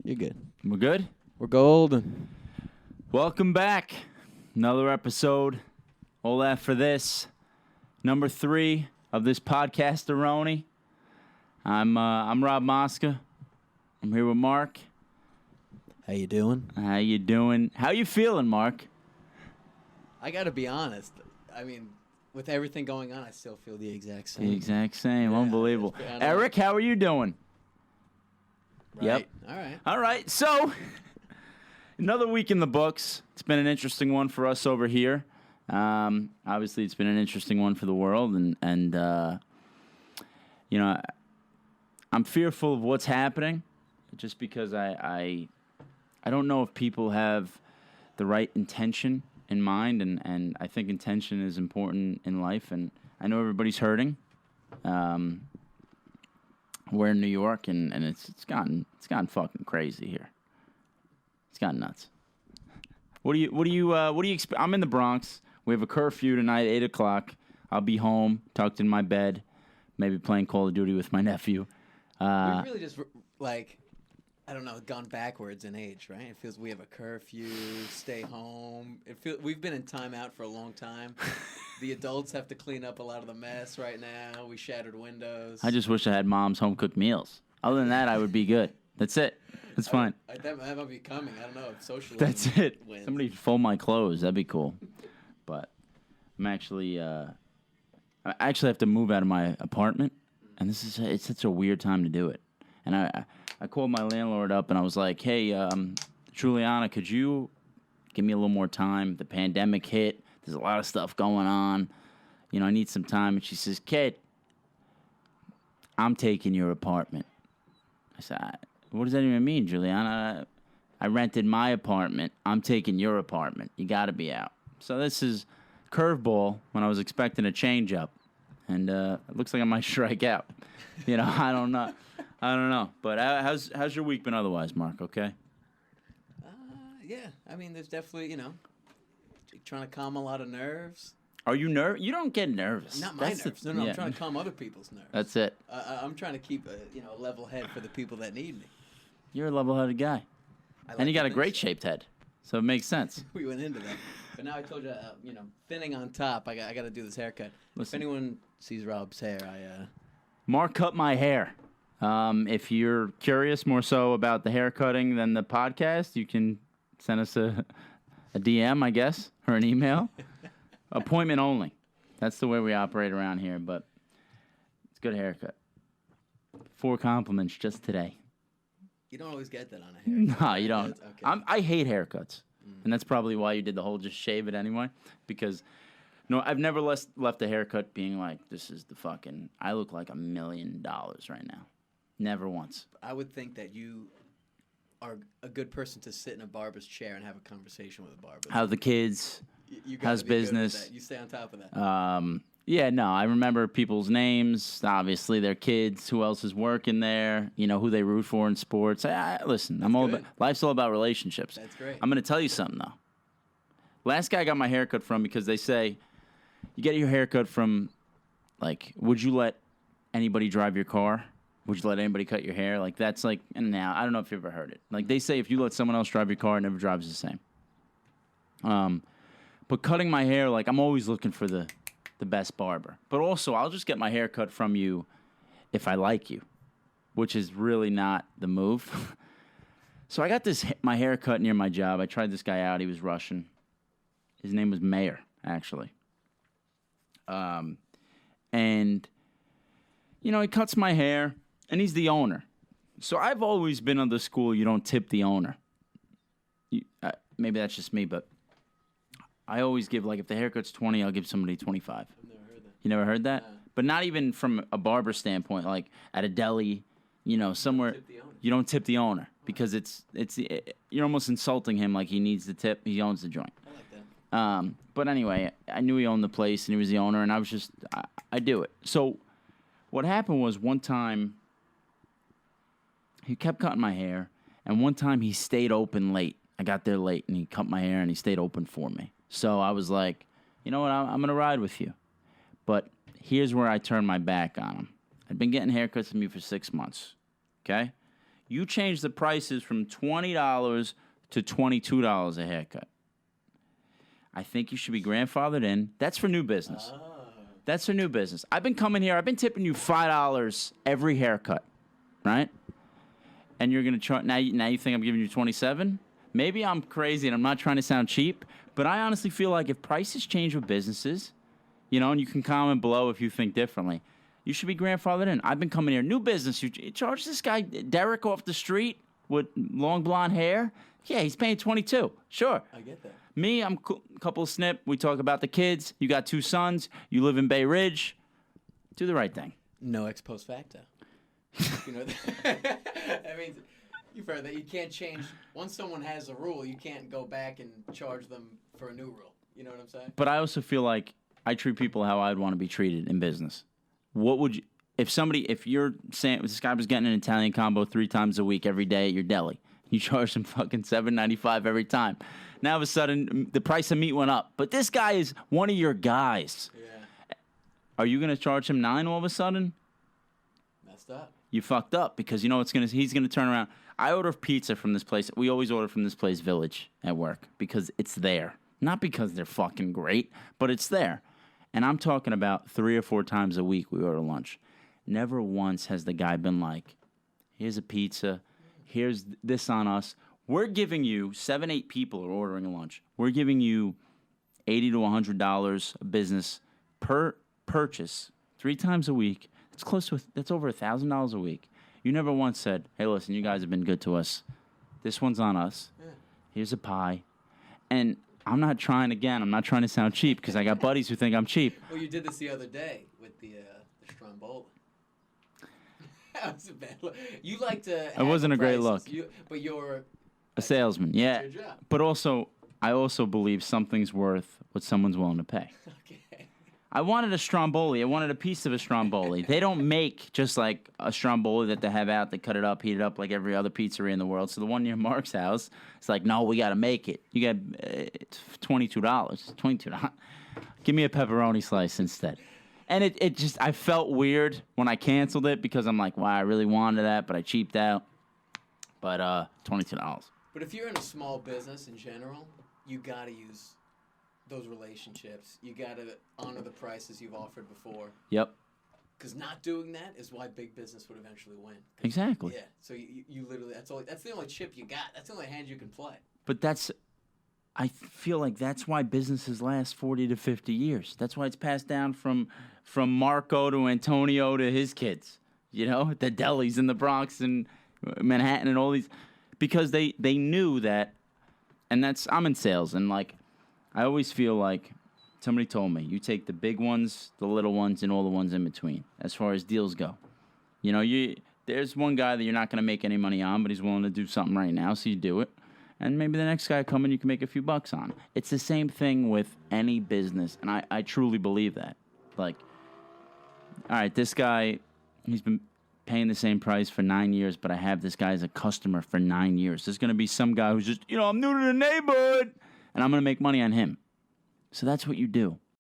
You're good. We're good? We're golden. Welcome back. Another episode. All that for this. Number 3 of this podcast-a-roni. I'm Rob Mosca. I'm here with Mark. How you doing? How you doing? How you feeling, Mark? I got to be honest. I mean, with everything going on, I still feel the exact same. The exact same. Yeah, Unbelievable. Eric, how are you doing? Right. Yep. All right. All right. So, another week in the books. It's been an interesting one for us over here. Obviously, it's been an interesting one for the world, and you know, I'm fearful of what's happening, just because I don't know if people have the right intention in mind, and I think intention is important in life, and I know everybody's hurting. We're in New York, and it's gotten fucking crazy here. It's gotten nuts. What do you expect? I'm in the Bronx. We have a curfew tonight, 8:00. I'll be home, tucked in my bed, maybe playing Call of Duty with my nephew. We've really just, I don't know, gone backwards in age, right? It feels we have a curfew, stay home. We've been in timeout for a long time. The adults have to clean up a lot of the mess right now. We shattered windows. I just wish I had mom's home-cooked meals. Other than that, I would be good. That's it. That's fine. That might be coming. I don't know if socialism That's it. wins. Somebody fold my clothes. That'd be cool. But I'm actually, I actually have to move out of my apartment, and it's such a weird time to do it. And I called my landlord up, and I was like, hey, Juliana, could you give me a little more time? The pandemic hit. There's a lot of stuff going on. You know, I need some time. And she says, kid, I'm taking your apartment. I said, what does that even mean, Juliana? I rented my apartment. I'm taking your apartment. You got to be out. So this is curveball when I was expecting a change up. And it looks like I might strike out. You know, I don't know. But how's your week been otherwise, Mark? Okay? Yeah. I mean, there's definitely, trying to calm a lot of nerves. Are you nervous? You don't get nervous. Not my nerves. No, yeah. I'm trying to calm other people's nerves. That's it. I'm trying to keep a level head for the people that need me. You're a level-headed guy. And you got a great-shaped head. So it makes sense. We went into that. But now I told you, thinning on top, I got to do this haircut. Listen. If anyone sees Rob's hair, Mark cut my hair. If you're curious more so about the hair cutting than the podcast, you can send us a DM, I guess, or an email. Appointment only. That's the way we operate around here, but it's a good haircut. 4 compliments just today. You don't always get that on a haircut. No, you don't. Okay. I hate haircuts, and that's probably why you did the whole just shave it anyway, because I've never left a haircut being like, this is the fucking, I look like $1 million right now. Never once. I would think that you are a good person to sit in a barber's chair and have a conversation with a barber. How the kids, you gotta how's be good with business. that. You stay on top of that. Yeah, no, I remember people's names, obviously their kids, who else is working there, who they root for in sports. Listen, life's all about relationships. That's great. I'm going to tell you something, though. Last guy I got my haircut from, because they say, you get your haircut from, like, would you let anybody drive your car? Would you let anybody cut your hair? Like, that's like, and now, I don't know if you've ever heard it. Like, they say if you let someone else drive your car, it never drives the same. But cutting my hair, like, I'm always looking for the best barber. But also, I'll just get my hair cut from you if I like you, which is really not the move. So I got my hair cut near my job. I tried this guy out. He was Russian. His name was Mayer, actually. And, he cuts my hair, and he's the owner. So I've always been on the school, you don't tip the owner. Maybe that's just me, but I always give, like, if the haircut's $20, I'll give somebody $25. I've never heard that. You never heard that? No. But not even from a barber standpoint, like at a deli, somewhere. You don't tip the owner because you're almost insulting him like he needs the tip. He owns the joint. I like that. But anyway, I knew he owned the place and he was the owner, and I was just, I do it. So what happened was one time he kept cutting my hair, and one time he stayed open late. I got there late, and he cut my hair, and he stayed open for me. So I was like, you know what, I'm going to ride with you. But here's where I turned my back on him. I'd been getting haircuts from you for 6 months, okay? You changed the prices from $20 to $22 a haircut. I think you should be grandfathered in. That's for new business. Oh. That's for new business. I've been coming here. I've been tipping you $5 every haircut, right? And you're gonna charge now. You think I'm giving you 27? Maybe I'm crazy and I'm not trying to sound cheap, but I honestly feel like if prices change with businesses, you know, and you can comment below if you think differently, you should be grandfathered in. I've been coming here, new business. You charge this guy Derek off the street with long blonde hair. Yeah, he's paying 22. Sure. I get that. Me, I'm a couple of snip. We talk about the kids. You got 2 sons. You live in Bay Ridge. Do the right thing. No ex post facto. You know, that means you've heard that you can't change. Once someone has a rule, you can't go back and charge them for a new rule. You know what I'm saying? But I also feel like I treat people how I'd want to be treated in business. What would you, if you're saying this guy was getting an Italian combo 3 times a week every day at your deli, you charge him fucking $7.95 every time. Now all of a sudden the price of meat went up, but this guy is one of your guys. Yeah. Are you gonna charge him $9 all of a sudden? Messed up. You fucked up because you know he's gonna turn around. I order pizza from this place. We always order from this place, Village, at work because it's there. Not because they're fucking great, but it's there. And I'm talking about 3 or 4 times a week we order lunch. Never once has the guy been like, here's a pizza, here's this on us. We're giving you 7, 8 people are ordering a lunch. We're giving you $80 to $100 a business per purchase 3 times a week. That's over $1,000 a week. You never once said, hey, listen, you guys have been good to us. This one's on us. Yeah. Here's a pie. And I'm not trying to sound cheap because I got buddies who think I'm cheap. Well, you did this the other day with the Stromboli. That was a bad look. You like to. It wasn't a great look. But you're a salesman, yeah. That's your job. But also, I also believe something's worth what someone's willing to pay. Okay. I wanted a Stromboli. I wanted a piece of a Stromboli. They don't make just like a Stromboli that they have out. They cut it up, heat it up like every other pizzeria in the world. So the one near Mark's house, it's like, no, we got to make it. You got it's $22. $22. Give me a pepperoni slice instead. And it just, I felt weird when I canceled it because I'm like, wow, I really wanted that, but I cheaped out. But $22. But if you're in a small business in general, you got to use those relationships. You got to honor the prices you've offered before. Yep. Because not doing that is why big business would eventually win. Exactly. Yeah. So you literally, that's the only chip you got. That's the only hand you can play. But I feel like that's why businesses last 40 to 50 years. That's why it's passed down from Marco to Antonio to his kids. You know, the delis in the Bronx and Manhattan and all these. Because they knew that, and I'm in sales, and like, I always feel like somebody told me, you take the big ones, the little ones, and all the ones in between, as far as deals go. You know, there's one guy that you're not going to make any money on, but he's willing to do something right now, so you do it. And maybe the next guy coming, you can make a few bucks on. It's the same thing with any business, and I truly believe that. Like, all right, this guy, he's been paying the same price for 9 years, but I have this guy as a customer for 9 years. There's going to be some guy who's just, I'm new to the neighborhood, and I'm going to make money on him. So that's what you do.